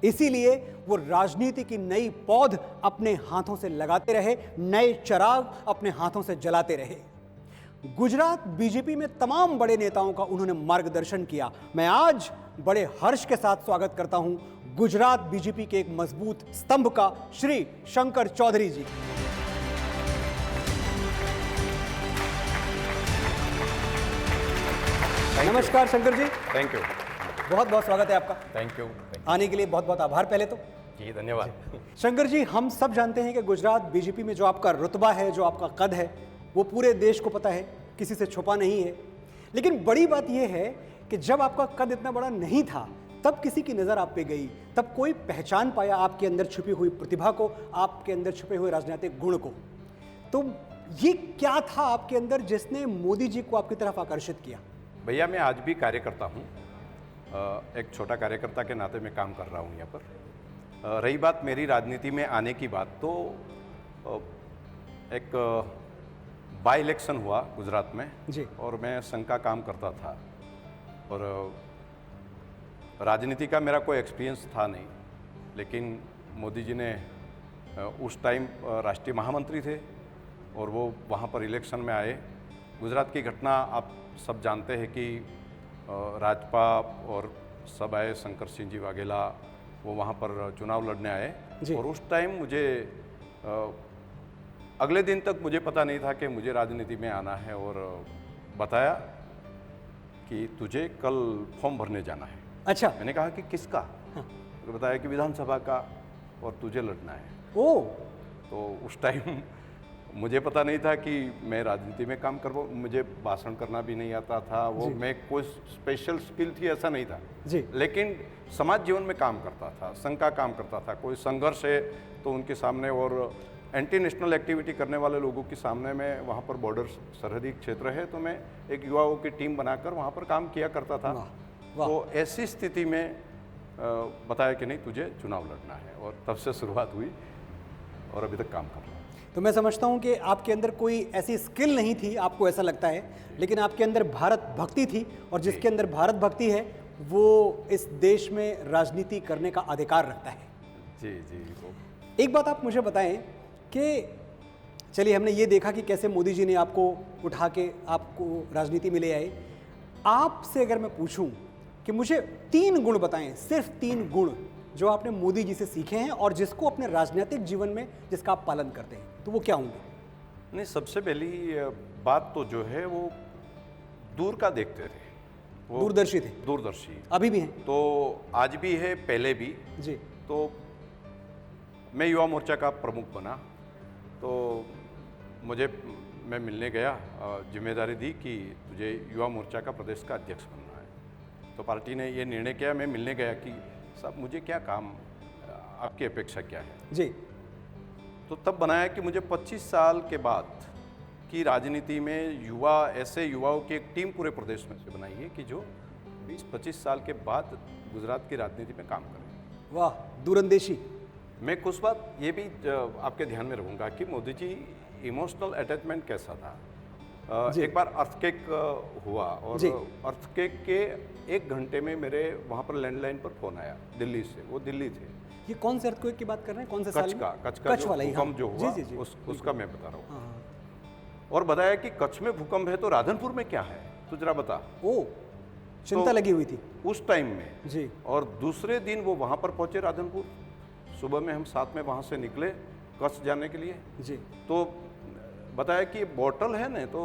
इसीलिए वो राजनीति की नई पौध अपने हाथों से लगाते रहे, नए चराग अपने हाथों से जलाते रहे। गुजरात बीजेपी में तमाम बड़े नेताओं का उन्होंने मार्गदर्शन किया। मैं आज बड़े हर्ष के साथ स्वागत करता हूं गुजरात बीजेपी के एक मजबूत स्तंभ का, श्री शंकर चौधरी जी। नमस्कार शंकर जी। Thank you. बहुत बहुत स्वागत है आपका। Thank you. आने के लिए बहुत बहुत आभार पहले तो। जी धन्यवाद। शंकर जी, हम सब जानते हैं कि गुजरात बीजेपी में जो आपका रुतबा है, जो आपका कद है, वो पूरे देश को पता है, किसी से छुपा नहीं है। लेकिन बड़ी बात यह है कि जब आपका कद इतना बड़ा नहीं था, तब किसी की नज़र आप पे गई, तब कोई पहचान पाया आपके अंदर छुपी हुई प्रतिभा को, आपके अंदर छुपे हुए राजनीतिक गुण को। तो ये क्या था आपके अंदर जिसने मोदी जी को आपकी तरफ आकर्षित किया? भैया मैं आज भी कार्यकर्ता हूँ, एक छोटा कार्यकर्ता के नाते मैं काम कर रहा हूँ यहाँ पर। रही बात मेरी राजनीति में आने की बात, तो एक बाई इलेक्शन हुआ गुजरात में जी, और मैं संघ का काम करता था, और राजनीति का मेरा कोई एक्सपीरियंस था नहीं। लेकिन मोदी जी ने उस टाइम राष्ट्रीय महामंत्री थे और वो वहाँ पर इलेक्शन में आए। गुजरात की घटना आप सब जानते हैं कि राजपा और सब आए, शंकर सिंह जी वाघेला, वो वहाँ पर चुनाव लड़ने आए। और उस टाइम मुझे अगले दिन तक मुझे पता नहीं था कि मुझे राजनीति में आना है, और बताया कि तुझे कल फॉर्म भरने जाना है। अच्छा। मैंने कहा कि किसका? तो बताया कि विधानसभा का, और तुझे लड़ना है। ओ। तो उस टाइम मुझे पता नहीं था कि मैं राजनीति में काम करवा, मुझे भाषण करना भी नहीं आता था, वो मैं कोई स्पेशल स्किल थी ऐसा नहीं था जी। लेकिन समाज जीवन में काम करता था, संघ का काम करता था। कोई संघर्ष है तो उनके सामने, और एंटी नेशनल एक्टिविटी करने वाले लोगों के सामने मैं, वहाँ पर बॉर्डर सरहदी क्षेत्र है, तो मैं एक युवाओं की टीम बनाकर वहाँ पर काम किया करता था। तो ऐसी स्थिति में बताया कि नहीं तुझे चुनाव लड़ना है, और तब से शुरुआत हुई और अभी तक काम कर रहा हूँ। तो मैं समझता हूँ कि आपके अंदर कोई ऐसी स्किल नहीं थी, आपको ऐसा लगता है, लेकिन आपके अंदर भारत भक्ति थी, और जिसके अंदर भारत भक्ति है वो इस देश में राजनीति करने का अधिकार रखता है। जी जी। एक बात आप मुझे बताएं कि चलिए, हमने ये देखा कि कैसे मोदी जी ने आपको उठा के आपको राजनीति में ले आए। आपसे अगर मैं पूछूं कि मुझे 3 गुण बताएं, सिर्फ 3 गुण जो आपने मोदी जी से सीखे हैं और जिसको अपने राजनीतिक जीवन में जिसका आप पालन करते हैं, तो वो क्या होंगे? नहीं, सबसे पहली बात तो जो है वो दूर का देखते थे, वो दूरदर्शी थे। दूरदर्शी अभी भी हैं? तो आज भी है, पहले भी जी। तो मैं युवा मोर्चा का प्रमुख बना, तो मैं मिलने गया, जिम्मेदारी दी कि तुझे युवा मोर्चा का प्रदेश का अध्यक्ष बनना है। तो पार्टी ने ये निर्णय किया। मैं मिलने गया कि साहब मुझे क्या काम, आपकी अपेक्षा क्या है जी। तो तब बनाया कि मुझे 25 साल के बाद की राजनीति में युवा, ऐसे युवाओं की एक टीम पूरे प्रदेश में से बनाई है कि जो 20-25 साल के बाद गुजरात की राजनीति में काम करें। वाह, दूरंदेशी। मैं कुछ बात ये भी आपके ध्यान में रखूँगा कि मोदी जी इमोशनल अटैचमेंट कैसा था। एक बार अर्थक्वेक हुआ, और अर्थक्वेक के 1 घंटे में मेरे वहाँ पर लैंडलाइन पर फ़ोन आया दिल्ली से। वो दिल्ली थे। ये कौन से अर्थक्वेक की बात कर रहे हैं? कौन से साल में? कच्छ का जो भूकंप जो हुआ, उसका मैं बता रहा हूँ। और बताया कि कच्छ में भूकंप है तो राधनपुर में क्या है, तो जरा बता। ओ, चिंता लगी हुई थी उस टाइम में जी। और दूसरे दिन वो वहाँ पर पहुँचे राधनपुर। सुबह में हम साथ में वहाँ से निकले कच्छ जाने के लिए। जी। तो बताया कि बोतल है ना, तो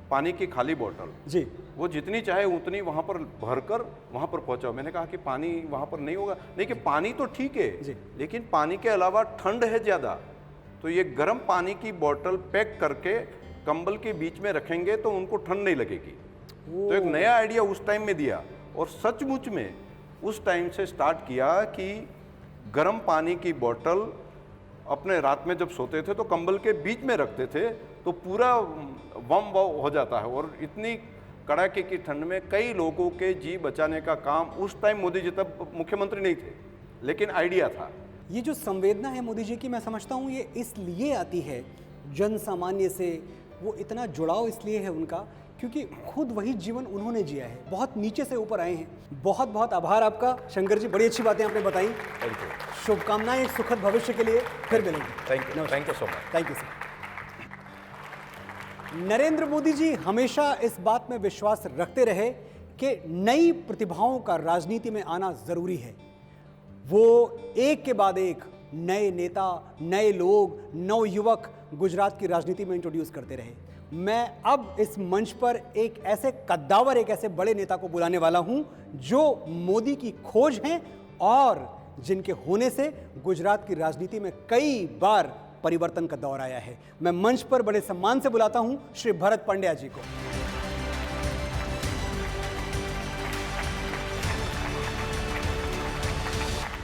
पानी की खाली बोतल जी, वो जितनी चाहे उतनी वहाँ पर भरकर वहाँ पर पहुँचाओ। मैंने कहा कि पानी वहाँ पर नहीं होगा, नहीं कि पानी तो ठीक है जी। लेकिन पानी के अलावा ठंड है ज़्यादा, तो ये गर्म पानी की बोतल पैक करके कंबल के बीच में रखेंगे तो उनको ठंड नहीं लगेगी। तो एक नया आइडिया उस टाइम में दिया और सचमुच में उस टाइम से स्टार्ट किया कि गर्म पानी की बोतल अपने रात में जब सोते थे तो कंबल के बीच में रखते थे तो पूरा वार्म हो जाता है। और इतनी कड़ाके की ठंड में कई लोगों के जी बचाने का काम उस टाइम मोदी जी तब मुख्यमंत्री नहीं थे लेकिन आइडिया था। ये जो संवेदना है मोदी जी की, मैं समझता हूँ ये इसलिए आती है जन सामान्य से, वो इतना जुड़ाव इसलिए है उनका क्योंकि खुद वही जीवन उन्होंने जिया है, बहुत नीचे से ऊपर आए हैं। बहुत बहुत आभार आपका शंकर जी, बड़ी अच्छी बातें आपने बताई। थैंक यू, शुभकामनाएं सुखद भविष्य के लिए, फिर मिलेंगे। Thank you so much. Thank you sir. Narendra Modi ji हमेशा इस बात में विश्वास रखते रहे कि नई प्रतिभाओं का राजनीति में आना जरूरी है। वो एक के बाद एक नए नेता, नए लोग, नवयुवक गुजरात की राजनीति में इंट्रोड्यूस करते रहे। मैं अब इस मंच पर एक ऐसे कद्दावर, एक ऐसे बड़े नेता को बुलाने वाला हूं जो मोदी की खोज हैं और जिनके होने से गुजरात की राजनीति में कई बार परिवर्तन का दौर आया है। मैं मंच पर बड़े सम्मान से बुलाता हूं श्री भरत पंड्या जी को।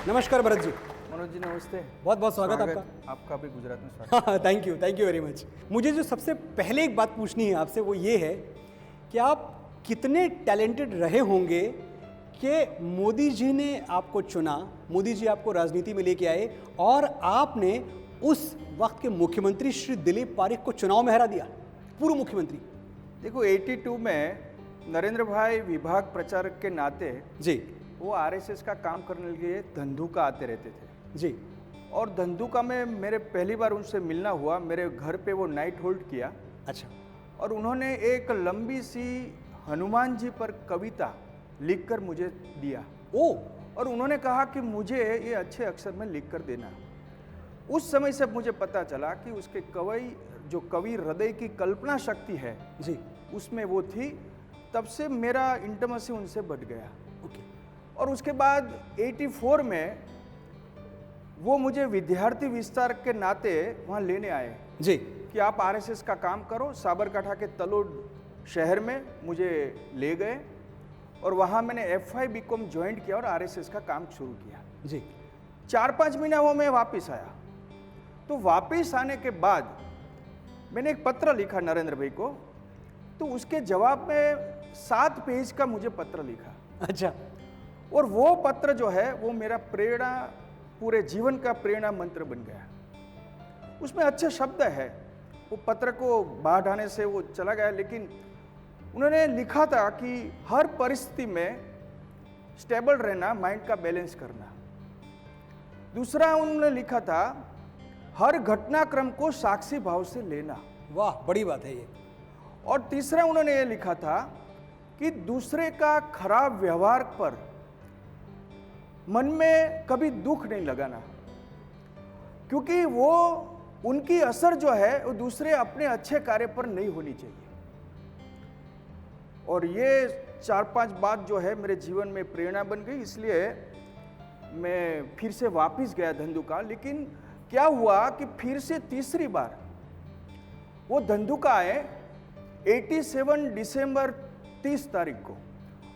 नमस्कार भरत जी। मनोज जी नमस्ते। बहुत बहुत स्वागत आपका। आपका भी गुजरात में स्वागत। Thank you very much. मुझे जो सबसे पहले एक बात पूछनी है आपसे वो ये है कि आप कितने टैलेंटेड रहे होंगे कि मोदी जी ने आपको चुना, मोदी जी आपको राजनीति में लेके आए और आपने उस वक्त के मुख्यमंत्री श्री दिलीप पारेख को चुनाव में हरा दिया, पूर्व मुख्यमंत्री। देखो 82 में नरेंद्र भाई विभाग प्रचारक के नाते जी, वो आरएसएस का काम करने के लिए धंधुका आते रहते थे जी, और धंधुका में मेरे पहली बार उनसे मिलना हुआ। मेरे घर पे वो नाइट होल्ड किया। अच्छा। और उन्होंने एक लंबी सी हनुमान जी पर कविता लिखकर मुझे दिया। ओ, और उन्होंने कहा कि मुझे ये अच्छे अक्षर में लिख कर देना। उस समय से मुझे पता चला कि उसके कवि हृदय की कल्पना शक्ति है जी, उसमें वो थी। तब से मेरा इंटमेसी उनसे बढ़ गया। ओके। और उसके बाद 84 में वो मुझे विद्यार्थी विस्तार के नाते वहाँ लेने आए जी, कि आप आरएसएस का काम करो। साबरकाठा के तलोद शहर में मुझे ले गए और वहाँ मैंने FY BCom ज्वाइन किया और आरएसएस का काम शुरू किया जी। 4-5 महीना वो मैं वापस आया। तो वापस आने के बाद मैंने एक पत्र लिखा नरेंद्र भाई को। तो उसके जवाब में 7 पेज का मुझे पत्र लिखा। अच्छा। और वो पत्र जो है वो मेरा प्रेरणा, पूरे जीवन का प्रेरणा मंत्र बन गया। उसमें अच्छे शब्द है। वो पत्र को बाढ़ आने से वो चला गया, लेकिन उन्होंने लिखा था कि हर परिस्थिति में स्टेबल रहना, माइंड का बैलेंस करना। दूसरा उन्होंने लिखा था हर घटनाक्रम को साक्षी भाव से लेना। वाह, बड़ी बात है ये। और तीसरा उन्होंने ये लिखा था कि दूसरे का खराब व्यवहार पर मन में कभी दुख नहीं लगाना, क्योंकि वो उनकी असर जो है वो दूसरे अपने अच्छे कार्य पर नहीं होनी चाहिए। और ये 4-5 बात जो है मेरे जीवन में प्रेरणा बन गई। इसलिए मैं फिर से वापस गया धंधुका। लेकिन क्या हुआ कि फिर से तीसरी बार वो धंधुका आए 87 दिसंबर 30 तारीख को,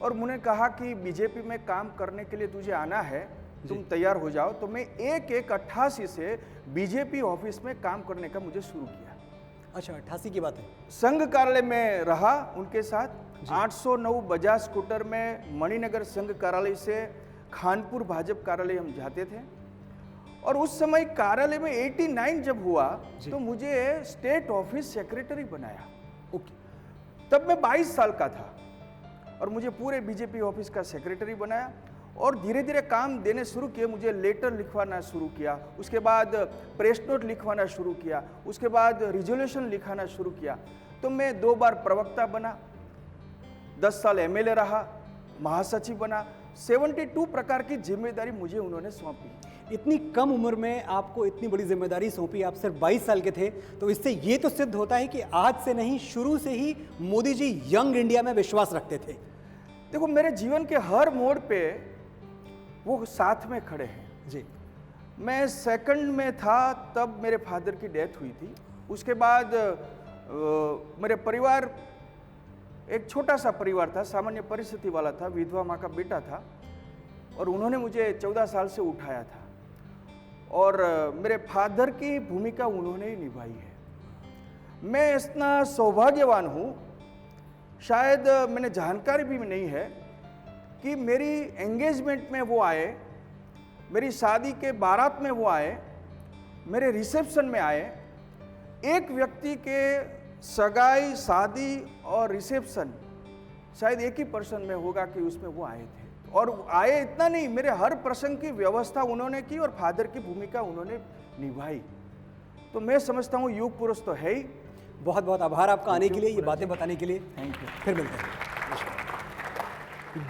और मुझे कहा कि बीजेपी में काम करने के लिए तुझे आना है, तुम तैयार हो जाओ। तो मैं 1/1/88 से बीजेपी ऑफिस में काम करने का मुझे शुरू किया। अच्छा, 88 की बात है। संघ कार्यालय में रहा उनके साथ। 809 बजाज स्कूटर में मणिनगर संघ कार्यालय से खानपुर भाजपा कार्यालय हम जाते थे। और उस समय कार्यालय में 89 जब हुआ तो मुझे स्टेट ऑफिस सेक्रेटरी बनाया। ओके। तब मैं 22 साल का था और मुझे पूरे बीजेपी ऑफिस का सेक्रेटरी बनाया। और धीरे धीरे काम देने शुरू किए। मुझे लेटर लिखवाना शुरू किया, उसके बाद प्रेस नोट लिखवाना शुरू किया, उसके बाद रिजोल्यूशन लिखाना शुरू किया। तो मैं 2 बार प्रवक्ता बना, 10 साल MLA रहा, महासचिव बना। 72 प्रकार की जिम्मेदारी मुझे उन्होंने सौंपी। इतनी कम उम्र में आपको इतनी बड़ी जिम्मेदारी सौंपी, आप सिर्फ 22 साल के थे, तो इससे ये तो सिद्ध होता है कि आज से नहीं, शुरू से ही मोदी जी यंग इंडिया में विश्वास रखते थे। देखो, मेरे जीवन के हर मोड़ पे वो साथ में खड़े हैं जी। मैं सेकंड में था तब मेरे फादर की डेथ हुई थी। उसके बाद मेरे परिवार एक छोटा सा परिवार था, सामान्य परिस्थिति वाला था, विधवा माँ का बेटा था, और उन्होंने मुझे 14 साल से उठाया था और मेरे फादर की भूमिका उन्होंने ही निभाई है। मैं इतना सौभाग्यवान हूँ, शायद मैंने जानकारी भी नहीं है कि मेरी एंगेजमेंट में वो आए, मेरी शादी के बारात में वो आए, मेरे रिसेप्शन में आए। एक व्यक्ति के सगाई, शादी और रिसेप्शन शायद एक ही पर्सन में होगा कि उसमें वो आए थे। और आए इतना नहीं, मेरे हर प्रसंग की व्यवस्था उन्होंने की और फादर की भूमिका उन्होंने निभाई। तो मैं समझता हूँ युग पुरुष तो है ही। बहुत बहुत आभार आपका आने के लिए, ये बातें बताने के लिए। Thank you. फिर मिलते हैं।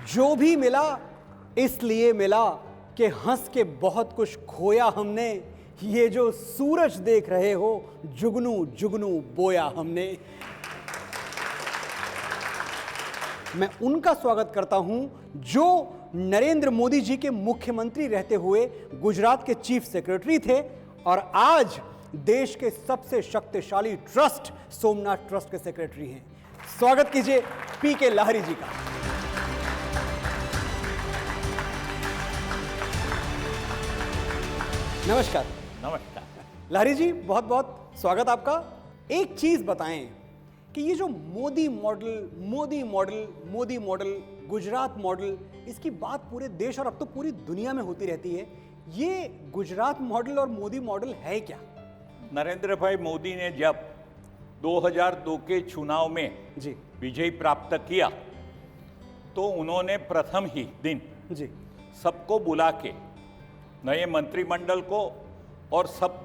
जो भी मिला इसलिए मिला कि हंस के बहुत कुछ खोया हमने, ये जो सूरज देख रहे हो जुगनू जुगनू बोया हमने। मैं उनका स्वागत करता हूं जो नरेंद्र मोदी जी के मुख्यमंत्री रहते हुए गुजरात के चीफ सेक्रेटरी थे और आज देश के सबसे शक्तिशाली ट्रस्ट सोमनाथ ट्रस्ट के सेक्रेटरी हैं। स्वागत कीजिए पीके लाहिरी जी का। नमस्कार। नमस्कार। लाहिरी जी, बहुत बहुत स्वागत आपका। एक चीज बताएं कि ये जो मोदी मॉडल, गुजरात मॉडल, इसकी बात पूरे देश और अब तो पूरी दुनिया में होती रहती है। ये गुजरात मॉडल और मोदी मॉडल है क्या? नरेंद्र भाई मोदी ने जब 2002 के चुनाव में जी विजय प्राप्त किया तो उन्होंने प्रथम ही दिन जी सबको बुला के, नए मंत्रिमंडल को और सब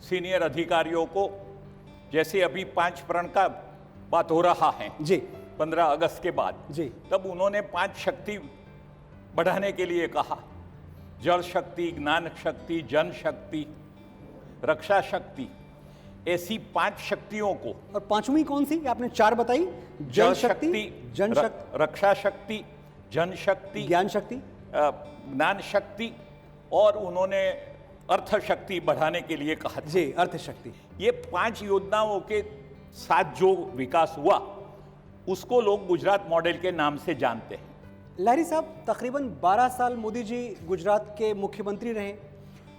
सीनियर अधिकारियों को, जैसे अभी 5 प्रण का बात हो रहा है जी 15 अगस्त के बाद जी, तब उन्होंने 5 शक्ति बढ़ाने के लिए कहा। जल शक्ति, ज्ञान शक्ति, जन शक्ति, रक्षा शक्ति, ऐसी 5 शक्तियों को। और पांचवी कौन सी? आपने 4 बताई। जल शक्ति, जन शक्ति, रक्षा शक्ति, जन शक्ति, ज्ञान शक्ति, ज्ञान शक्ति, और उन्होंने अर्थ शक्ति बढ़ाने के लिए कहा था। जी, अर्थ शक्ति। ये 5 योजनाओं के साथ जो विकास हुआ उसको लोग गुजरात मॉडल के नाम से जानते हैं। लाहिरी साहब, तकरीबन 12 साल मोदी जी गुजरात के मुख्यमंत्री रहे,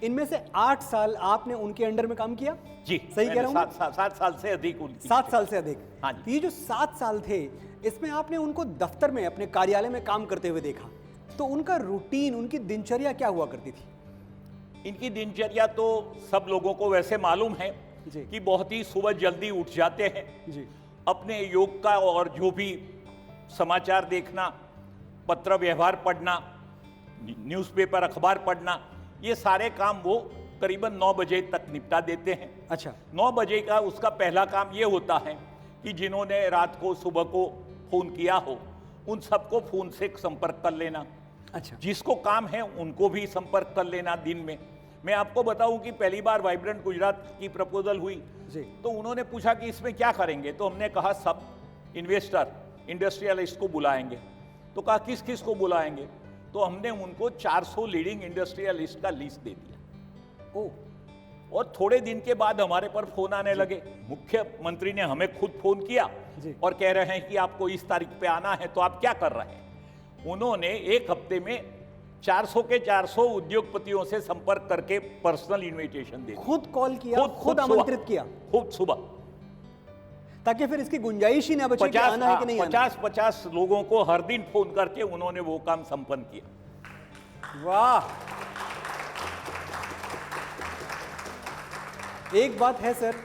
इनमें से 8 साल आपने उनके अंडर में काम किया। जी, सही कह रहा हूं? 7 साल से अधिक उनकी। 7 साल से अधिक। हाँ जी। ये जो 7 साल थे, इसमें आपने उनको दफ्तर में, अपने कार्यालय में काम करते हुए देखा, तो उनका रूटीन, उनकी दिनचर्या क्या हुआ करती थी? इनकी दिनचर्या तो सब लोगों को वैसे मालूम है जी। कि बहुत ही सुबह जल्दी उठ जाते हैं जी, अपने योग का और जो भी समाचार देखना, पत्र व्यवहार पढ़ना, न्यूज़पेपर, अखबार पढ़ना, ये सारे काम वो करीबन 9 बजे तक निपटा देते हैं। अच्छा। 9 बजे का उसका पहला काम ये होता है कि जिन्होंने रात को, सुबह को फ़ोन किया हो, उन सबको फ़ोन से संपर्क कर लेना। अच्छा। जिसको काम है उनको भी संपर्क कर लेना दिन में। मैं आपको बताऊं कि पहली बार वाइब्रेंट गुजरात की प्रपोजल हुई जी। तो उन्होंने पूछा कि इसमें क्या करेंगे, तो हमने कहा सब इन्वेस्टर, इंडस्ट्रियलिस्ट को बुलाएंगे। तो कहा किस किस को बुलाएंगे, तो हमने उनको 400 लीडिंग इंडस्ट्रियलिस्ट का लिस्ट दे दिया। ओ, और थोड़े दिन के बाद हमारे पर फोन आने लगे। मुख्यमंत्री ने हमें खुद फोन किया जी। और कह रहे हैं कि आपको इस तारीख पे आना है, तो आप क्या कर रहे हैं। उन्होंने एक हफ्ते में 400 के 400 उद्योगपतियों से संपर्क करके पर्सनल इनविटेशन दे, खुद कॉल किया, खुद आमंत्रित किया, खुद सुबह, ताकि फिर इसकी गुंजाइश ही ना बचे कि आना है कि नहीं आना। 50 लोगों को हर दिन फोन करके उन्होंने वो काम संपन्न किया। वाह। एक बात है सर,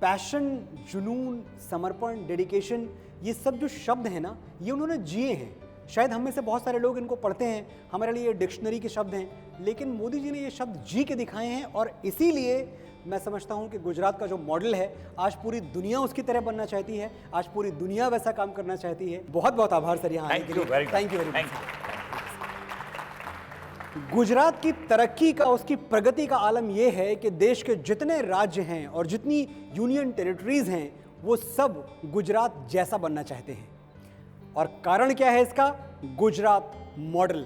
पैशन, जुनून, समर्पण, डेडिकेशन, ये सब जो शब्द हैं ना, ये उन्होंने जिए हैं। शायद हम में से बहुत सारे लोग इनको पढ़ते हैं, हमारे लिए ये डिक्शनरी के शब्द हैं, लेकिन मोदी जी ने ये शब्द जी के दिखाए हैं। और इसीलिए मैं समझता हूं कि गुजरात का जो मॉडल है, आज पूरी दुनिया उसकी तरह बनना चाहती है, आज पूरी दुनिया वैसा काम करना चाहती है। बहुत बहुत आभार सर यहाँ आने के लिए। Thank you very much. Gujarat की तरक्की का, उसकी प्रगति का आलम यह है कि देश के जितने राज्य हैं और जितनी यूनियन टेरिटरीज हैं वो सब गुजरात जैसा बनना चाहते हैं। और कारण क्या है इसका? गुजरात मॉडल।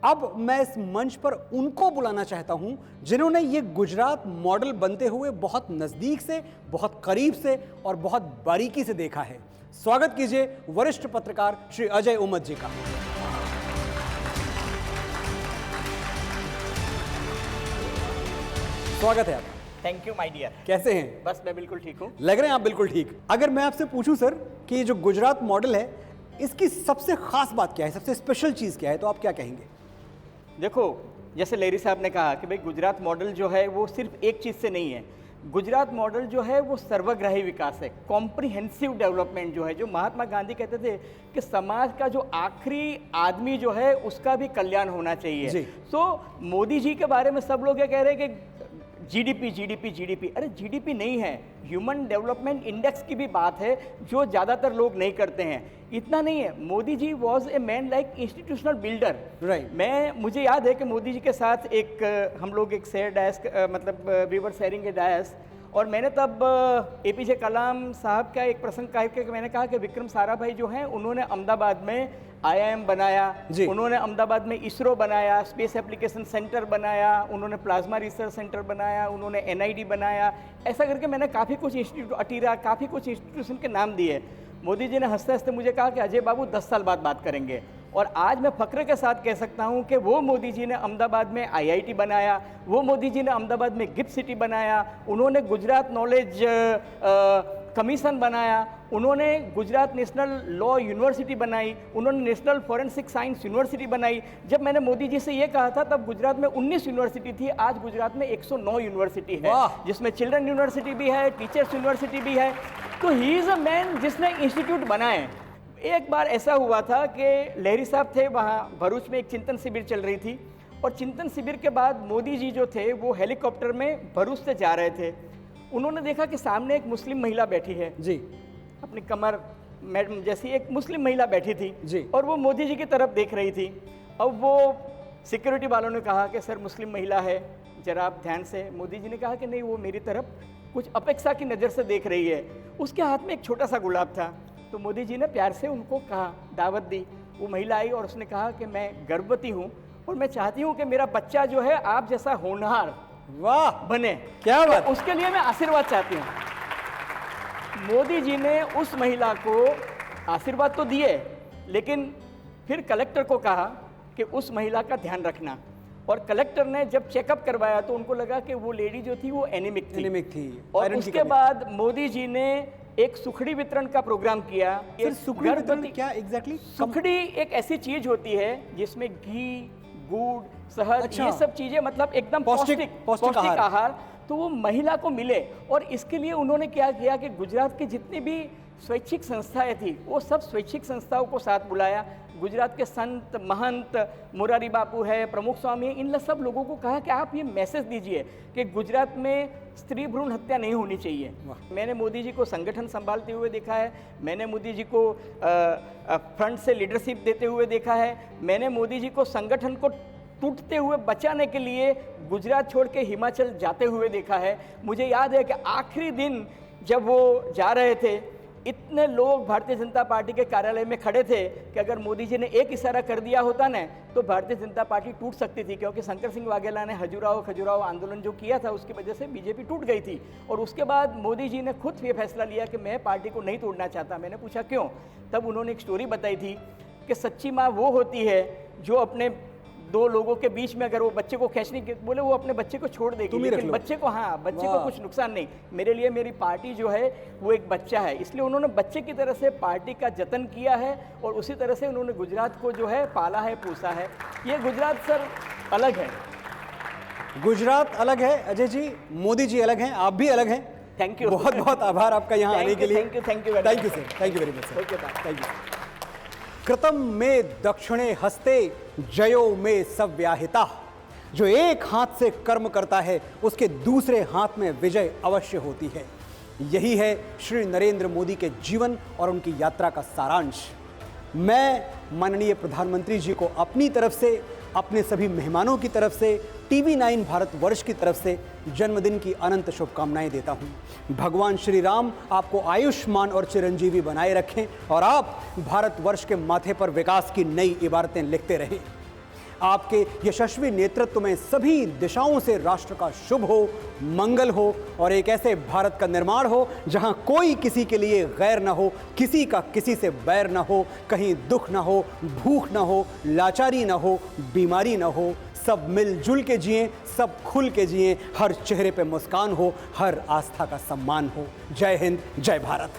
अब मैं इस मंच पर उनको बुलाना चाहता हूं जिन्होंने ये गुजरात मॉडल बनते हुए बहुत नजदीक से, बहुत करीब से और बहुत बारीकी से देखा है। स्वागत कीजिए वरिष्ठ पत्रकार श्री अजय उमत जी का। स्वागत है आपका। Thank you my dear. कैसे हैं? बस मैं बिल्कुल ठीक हूँ। लग रहे हैं आप बिल्कुल ठीक। अगर मैं आपसे पूछूं सर कि ये जो गुजरात मॉडल है इसकी सबसे खास बात क्या है, सबसे स्पेशल चीज़ क्या है, तो आप क्या कहेंगे? देखो, जैसे लेरी साहब ने कहा कि भाई गुजरात मॉडल जो है वो सिर्फ एक चीज़ से नहीं है। गुजरात मॉडल जो है वो सर्वग्राही विकास है, कॉम्प्रिहेंसिव डेवलपमेंट जो है, जो महात्मा गांधी कहते थे कि समाज का जो आखिरी आदमी जो है उसका भी कल्याण होना चाहिए। तो मोदी जी के बारे में सब लोग ये कह रहे हैं कि जीडीपी जीडीपी जीडीपी, अरे जीडीपी नहीं है, ह्यूमन डेवलपमेंट इंडेक्स की भी बात है जो ज़्यादातर लोग नहीं करते हैं। इतना नहीं है, Modi ji was a man like institutional builder. Right. मुझे याद है कि मोदी जी के साथ हम लोग एक शेयर डायस, मतलब we were sharing a dais, और मैंने तब एपीजे कलाम साहब का एक प्रसंग कहा कि मैंने कहा कि विक्रम साराभाई जो हैं उन्होंने अहमदाबाद में IIM बनाया, उन्होंने अहमदाबाद में इसरो बनाया, स्पेस एप्लीकेशन सेंटर बनाया, उन्होंने प्लाज्मा रिसर्च सेंटर बनाया, उन्होंने NID बनाया। ऐसा करके मैंने काफ़ी कुछ इंस्टीट्यूट, अटीरा, काफ़ी कुछ इंस्टीट्यूशन के नाम दिए। मोदी जी ने हंसते हंसते मुझे कहा कि अजय बाबू 10 साल बाद बात करेंगे। और आज मैं फक्र के साथ कह सकता हूं कि वो मोदी जी ने अहमदाबाद में IIT बनाया, वो मोदी जी ने अहमदाबाद में गिफ्ट सिटी बनाया, उन्होंने गुजरात नॉलेज कमीशन बनाया, उन्होंने गुजरात नेशनल लॉ यूनिवर्सिटी बनाई, उन्होंने नेशनल फॉरेंसिक साइंस यूनिवर्सिटी बनाई। जब मैंने मोदी जी से ये कहा था तब गुजरात में 19 यूनिवर्सिटी थी, आज गुजरात में 109 यूनिवर्सिटी है, जिसमें चिल्ड्रन यूनिवर्सिटी भी है, टीचर्स यूनिवर्सिटी भी है। तो ही इज़ अ मैन जिसने इंस्टीट्यूट बनाए। एक बार ऐसा हुआ था कि लहरी साहब थे, वहाँ भरूच में एक चिंतन शिविर चल रही थी, और चिंतन शिविर के बाद मोदी जी जो थे वो हेलीकॉप्टर में भरूच से जा रहे थे। उन्होंने देखा कि सामने एक मुस्लिम महिला बैठी है जी, अपनी कमर मैडम जैसी एक मुस्लिम महिला बैठी थी जी, और वो मोदी जी की तरफ देख रही थी। अब वो सिक्योरिटी वालों ने कहा कि सर मुस्लिम महिला है, जरा आप ध्यान से। मोदी जी ने कहा कि नहीं, वो मेरी तरफ कुछ अपेक्षा की नज़र से देख रही है। उसके हाथ में एक छोटा सा गुलाब था, तो मोदी जी ने प्यार से उनको कहा, दावत दी। वो महिला आई और उसने कहा कि मैं गर्भवती हूँ और मैं चाहती हूँ कि मेरा बच्चा जो है आप जैसा होनहार वाह बने। क्या बात, उसके लिए मैं आशीर्वाद चाहती हूँ। मोदी जी ने उस महिला को आशीर्वाद तो दिए, लेकिन फिर कलेक्टर को कहा कि उस महिला का ध्यान रखना। और कलेक्टर ने जब चेकअप करवाया तो उनको लगा कि वो लेडी जो थी वो एनीमिक थी। और उसके बाद मोदी जी ने एक सुखड़ी वितरण का प्रोग्राम किया। सुखड़ी वितरण क्या एग्जैक्टली? सुखड़ी एक ऐसी चीज होती है जिसमें घी, गुड़, शहद, ये सब चीजें, मतलब एकदम पौष्टिक आहार तो वो महिला को मिले। और इसके लिए उन्होंने क्या किया कि गुजरात की जितनी भी स्वैच्छिक संस्थाएं थी वो सब स्वैच्छिक संस्थाओं को साथ बुलाया। गुजरात के संत महंत मुरारी बापू है, प्रमुख स्वामी है, इन सब लोगों को कहा कि आप ये मैसेज दीजिए कि गुजरात में स्त्री भ्रूण हत्या नहीं होनी चाहिए। मैंने मोदी जी को संगठन संभालते हुए देखा है, मैंने मोदी जी को फ्रंट से लीडरशिप देते हुए देखा है, मैंने मोदी जी को संगठन को टूटते हुए बचाने के लिए गुजरात छोड़ के हिमाचल जाते हुए देखा है। मुझे याद है कि आखिरी दिन जब वो जा रहे थे, इतने लोग भारतीय जनता पार्टी के कार्यालय में खड़े थे कि अगर मोदी जी ने एक इशारा कर दिया होता ना तो भारतीय जनता पार्टी टूट सकती थी, क्योंकि शंकर सिंह वाघेला ने खजुराहो आंदोलन जो किया था उसकी वजह से बीजेपी टूट गई थी। और उसके बाद मोदी जी ने खुद ये फैसला लिया कि मैं पार्टी को नहीं तोड़ना चाहता। मैंने पूछा क्यों? तब उन्होंने एक स्टोरी बताई थी कि सच्ची माँ वो होती है जो अपने दो लोगों के बीच में अगर वो बच्चे को खींचने के बोले वो अपने बच्चे को छोड़ देगी, लेकिन बच्चे को, हाँ, बच्चे को कुछ नुकसान नहीं। मेरे लिए मेरी पार्टी जो है वो एक बच्चा है, इसलिए उन्होंने बच्चे की तरह से पार्टी का जतन किया है और उसी तरह से उन्होंने गुजरात को जो है पाला है, पोसा है। ये गुजरात सर अलग है। गुजरात अलग है अजय जी, मोदी जी अलग हैं, आप भी अलग हैं। थैंक यू, बहुत बहुत आभार आपका यहाँ आने के लिए। Thank you sir, thank you very much sir, thank you. कृतम में दक्षिणे हस्ते जयो में सव्याहिता। जो एक हाथ से कर्म करता है उसके दूसरे हाथ में विजय अवश्य होती है। यही है श्री नरेंद्र मोदी के जीवन और उनकी यात्रा का सारांश। मैं माननीय प्रधानमंत्री जी को अपनी तरफ से अपने सभी मेहमानों की तरफ से, TV9 भारतवर्ष की तरफ से जन्मदिन की अनंत शुभकामनाएं देता हूं। भगवान श्री राम आपको आयुष्मान और चिरंजीवी बनाए रखें और आप भारतवर्ष के माथे पर विकास की नई इबारतें लिखते रहें। आपके यशस्वी नेतृत्व में सभी दिशाओं से राष्ट्र का शुभ हो, मंगल हो और एक ऐसे भारत का निर्माण हो जहां कोई किसी के लिए गैर ना हो, किसी का किसी से बैर ना हो, कहीं दुख ना हो, भूख ना हो, लाचारी ना हो, बीमारी ना हो, सब मिलजुल के जिएं, सब खुल के जिएं, हर चेहरे पे मुस्कान हो, हर आस्था का सम्मान हो। जय हिंद, जय भारत।